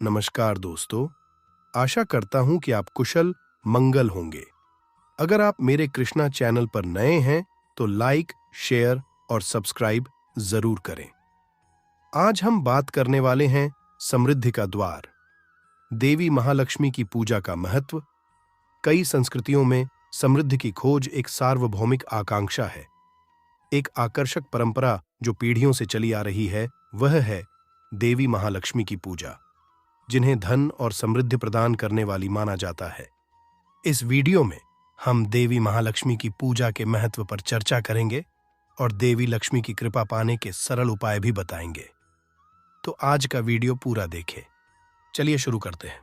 नमस्कार दोस्तों, आशा करता हूं कि आप कुशल मंगल होंगे। अगर आप मेरे कृष्णा चैनल पर नए हैं तो लाइक, शेयर और सब्सक्राइब जरूर करें। आज हम बात करने वाले हैं समृद्धि का द्वार, देवी महालक्ष्मी की पूजा का महत्व। कई संस्कृतियों में समृद्धि की खोज एक सार्वभौमिक आकांक्षा है। एक आकर्षक परंपरा जो पीढ़ियों से चली आ रही है वह है देवी महालक्ष्मी की पूजा, जिन्हें धन और समृद्धि प्रदान करने वाली माना जाता है। इस वीडियो में हम देवी महालक्ष्मी की पूजा के महत्व पर चर्चा करेंगे और देवी लक्ष्मी की कृपा पाने के सरल उपाय भी बताएंगे। तो आज का वीडियो पूरा देखें। चलिए शुरू करते हैं।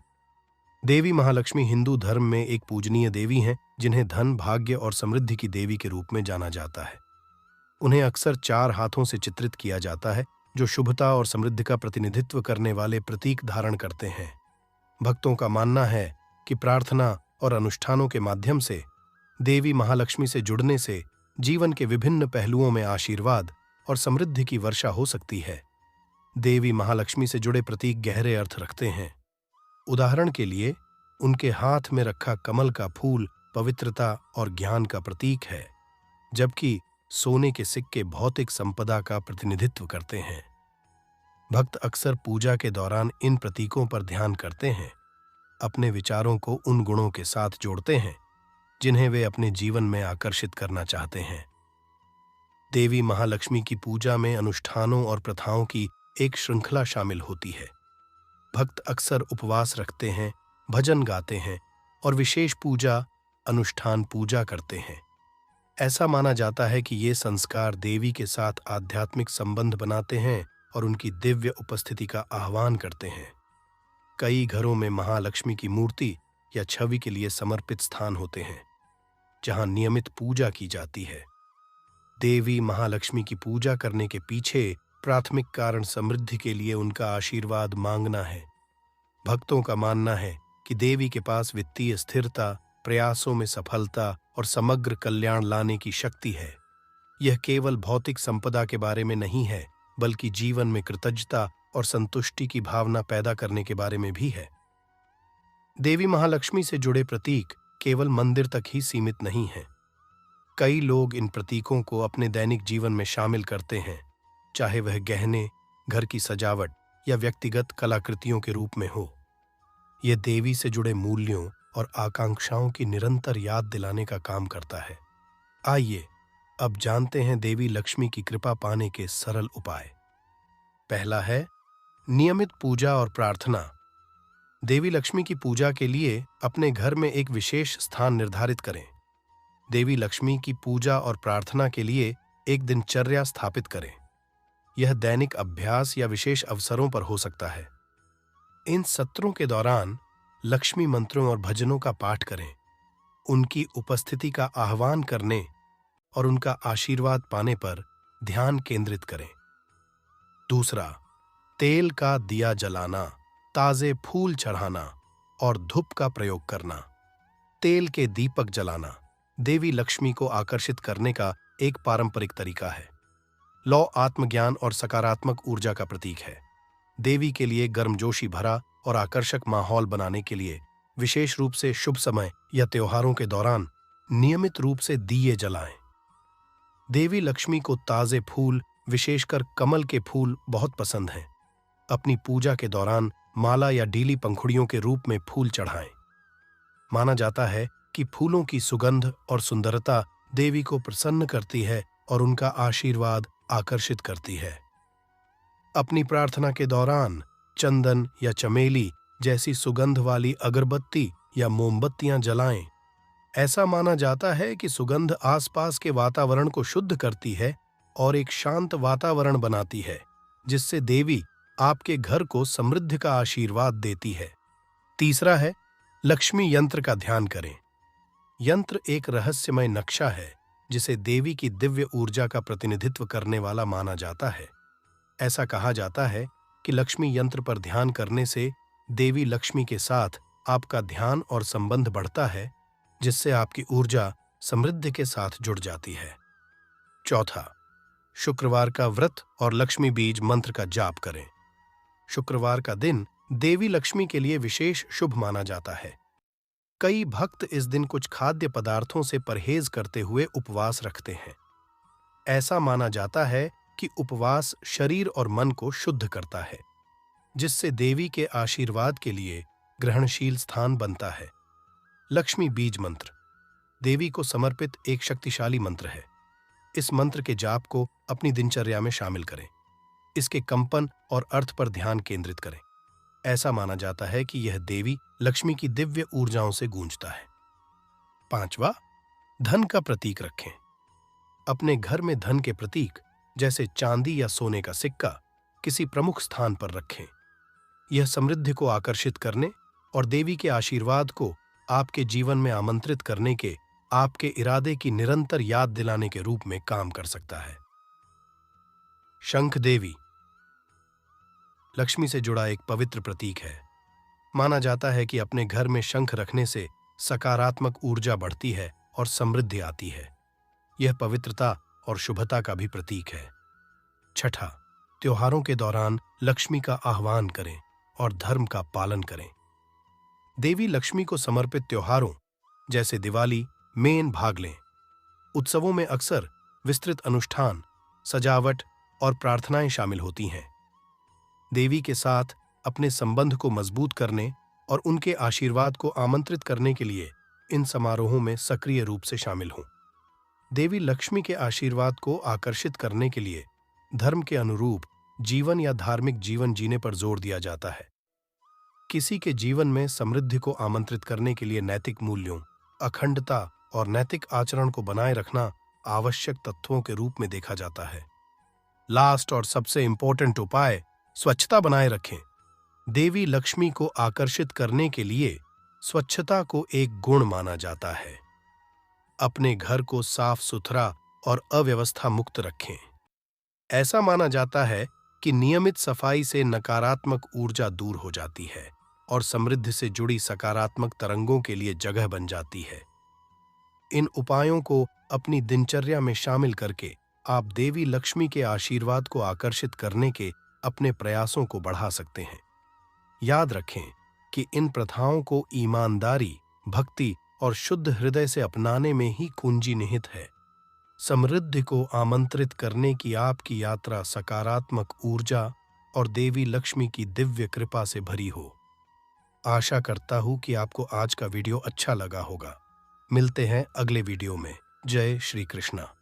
देवी महालक्ष्मी हिंदू धर्म में एक पूजनीय देवी हैं, जिन्हें धन, भाग्य और समृद्धि की देवी के रूप में जाना जाता है। उन्हें अक्सर 4 हाथों से चित्रित किया जाता है, जो शुभता और समृद्धि का प्रतिनिधित्व करने वाले प्रतीक धारण करते हैं। भक्तों का मानना है कि प्रार्थना और अनुष्ठानों के माध्यम से देवी महालक्ष्मी से जुड़ने से जीवन के विभिन्न पहलुओं में आशीर्वाद और समृद्धि की वर्षा हो सकती है। देवी महालक्ष्मी से जुड़े प्रतीक गहरे अर्थ रखते हैं। उदाहरण के लिए, उनके हाथ में रखा कमल का फूल पवित्रता और ज्ञान का प्रतीक है, जबकि सोने के सिक्के भौतिक संपदा का प्रतिनिधित्व करते हैं। भक्त अक्सर पूजा के दौरान इन प्रतीकों पर ध्यान करते हैं, अपने विचारों को उन गुणों के साथ जोड़ते हैं जिन्हें वे अपने जीवन में आकर्षित करना चाहते हैं। देवी महालक्ष्मी की पूजा में अनुष्ठानों और प्रथाओं की एक श्रृंखला शामिल होती है। भक्त अक्सर उपवास रखते हैं, भजन गाते हैं और विशेष पूजा अनुष्ठान पूजा करते हैं। ऐसा माना जाता है कि ये संस्कार देवी के साथ आध्यात्मिक संबंध बनाते हैं और उनकी दिव्य उपस्थिति का आह्वान करते हैं। कई घरों में महालक्ष्मी की मूर्ति या छवि के लिए समर्पित स्थान होते हैं, जहां नियमित पूजा की जाती है। देवी महालक्ष्मी की पूजा करने के पीछे प्राथमिक कारण समृद्धि के लिए उनका आशीर्वाद मांगना है। भक्तों का मानना है कि देवी के पास वित्तीय स्थिरता, प्रयासों में सफलता और समग्र कल्याण लाने की शक्ति है। यह केवल भौतिक संपदा के बारे में नहीं है, बल्कि जीवन में कृतज्ञता और संतुष्टि की भावना पैदा करने के बारे में भी है। देवी महालक्ष्मी से जुड़े प्रतीक केवल मंदिर तक ही सीमित नहीं हैं। कई लोग इन प्रतीकों को अपने दैनिक जीवन में शामिल करते हैं, चाहे वह गहने, घर की सजावट या व्यक्तिगत कलाकृतियों के रूप में हो। यह देवी से जुड़े मूल्यों और आकांक्षाओं की निरंतर याद दिलाने का काम करता है। आइए अब जानते हैं देवी लक्ष्मी की कृपा पाने के सरल उपाय। पहला है नियमित पूजा और प्रार्थना। देवी लक्ष्मी की पूजा के लिए अपने घर में एक विशेष स्थान निर्धारित करें। देवी लक्ष्मी की पूजा और प्रार्थना के लिए एक दिनचर्या स्थापित करें। यह दैनिक अभ्यास या विशेष अवसरों पर हो सकता है। इन सत्रों के दौरान लक्ष्मी मंत्रों और भजनों का पाठ करें, उनकी उपस्थिति का आह्वान करने और उनका आशीर्वाद पाने पर ध्यान केंद्रित करें। दूसरा, तेल का दिया जलाना, ताजे फूल चढ़ाना और धूप का प्रयोग करना। तेल के दीपक जलाना देवी लक्ष्मी को आकर्षित करने का एक पारंपरिक तरीका है। लौ आत्मज्ञान और सकारात्मक ऊर्जा का प्रतीक है। देवी के लिए गर्मजोशी भरा और आकर्षक माहौल बनाने के लिए विशेष रूप से शुभ समय या त्योहारों के दौरान नियमित रूप से दिए जलाएं। देवी लक्ष्मी को ताजे फूल, विशेषकर कमल के फूल बहुत पसंद हैं। अपनी पूजा के दौरान माला या डीली पंखुड़ियों के रूप में फूल चढ़ाएं। माना जाता है कि फूलों की सुगंध और सुंदरता देवी को प्रसन्न करती है और उनका आशीर्वाद आकर्षित करती है। अपनी प्रार्थना के दौरान चंदन या चमेली जैसी सुगंध वाली अगरबत्ती या मोमबत्तियां जलाएं। ऐसा माना जाता है कि सुगंध आसपास के वातावरण को शुद्ध करती है और एक शांत वातावरण बनाती है, जिससे देवी आपके घर को समृद्धि का आशीर्वाद देती है। तीसरा है लक्ष्मी यंत्र का ध्यान करें। यंत्र एक रहस्यमय नक्शा है जिसे देवी की दिव्य ऊर्जा का प्रतिनिधित्व करने वाला माना जाता है। ऐसा कहा जाता है कि लक्ष्मी यंत्र पर ध्यान करने से देवी लक्ष्मी के साथ आपका ध्यान और संबंध बढ़ता है, जिससे आपकी ऊर्जा समृद्धि के साथ जुड़ जाती है। चौथा, शुक्रवार का व्रत और लक्ष्मी बीज मंत्र का जाप करें। शुक्रवार का दिन देवी लक्ष्मी के लिए विशेष शुभ माना जाता है। कई भक्त इस दिन कुछ खाद्य पदार्थों से परहेज करते हुए उपवास रखते हैं। ऐसा माना जाता है कि उपवास शरीर और मन को शुद्ध करता है, जिससे देवी के आशीर्वाद के लिए ग्रहणशील स्थान बनता है। लक्ष्मी बीज मंत्र देवी को समर्पित एक शक्तिशाली मंत्र है। इस मंत्र के जाप को अपनी दिनचर्या में शामिल करें। इसके कंपन और अर्थ पर ध्यान केंद्रित करें। ऐसा माना जाता है कि यह देवी लक्ष्मी की दिव्य ऊर्जाओं से गूंजता है। 5वां, धन का प्रतीक रखें। अपने घर में धन के प्रतीक जैसे चांदी या सोने का सिक्का किसी प्रमुख स्थान पर रखें। यह समृद्धि को आकर्षित करने और देवी के आशीर्वाद को आपके जीवन में आमंत्रित करने के आपके इरादे की निरंतर याद दिलाने के रूप में काम कर सकता है। शंख देवी लक्ष्मी से जुड़ा एक पवित्र प्रतीक है। माना जाता है कि अपने घर में शंख रखने से सकारात्मक ऊर्जा बढ़ती है और समृद्धि आती है। यह पवित्रता और शुभता का भी प्रतीक है। 6, त्योहारों के दौरान लक्ष्मी का आह्वान करें और धर्म का पालन करें। देवी लक्ष्मी को समर्पित त्योहारों जैसे दिवाली में भाग लें। उत्सवों में अक्सर विस्तृत अनुष्ठान, सजावट और प्रार्थनाएं शामिल होती हैं। देवी के साथ अपने संबंध को मजबूत करने और उनके आशीर्वाद को आमंत्रित करने के लिए इन समारोहों में सक्रिय रूप से शामिल हों। देवी लक्ष्मी के आशीर्वाद को आकर्षित करने के लिए धर्म के अनुरूप जीवन या धार्मिक जीवन जीने पर जोर दिया जाता है। किसी के जीवन में समृद्धि को आमंत्रित करने के लिए नैतिक मूल्यों, अखंडता और नैतिक आचरण को बनाए रखना आवश्यक तत्वों के रूप में देखा जाता है। लास्ट और सबसे इंपॉर्टेंट उपाय, स्वच्छता बनाए रखें। देवी लक्ष्मी को आकर्षित करने के लिए स्वच्छता को एक गुण माना जाता है। अपने घर को साफ सुथरा और अव्यवस्था मुक्त रखें। ऐसा माना जाता है कि नियमित सफाई से नकारात्मक ऊर्जा दूर हो जाती है और समृद्धि से जुड़ी सकारात्मक तरंगों के लिए जगह बन जाती है। इन उपायों को अपनी दिनचर्या में शामिल करके आप देवी लक्ष्मी के आशीर्वाद को आकर्षित करने के अपने प्रयासों को बढ़ा सकते हैं। याद रखें कि इन प्रथाओं को ईमानदारी, भक्ति और शुद्ध हृदय से अपनाने में ही कुंजी निहित है। समृद्धि को आमंत्रित करने की आपकी यात्रा सकारात्मक ऊर्जा और देवी लक्ष्मी की दिव्य कृपा से भरी हो। आशा करता हूं कि आपको आज का वीडियो अच्छा लगा होगा। मिलते हैं अगले वीडियो में। जय श्री कृष्णा।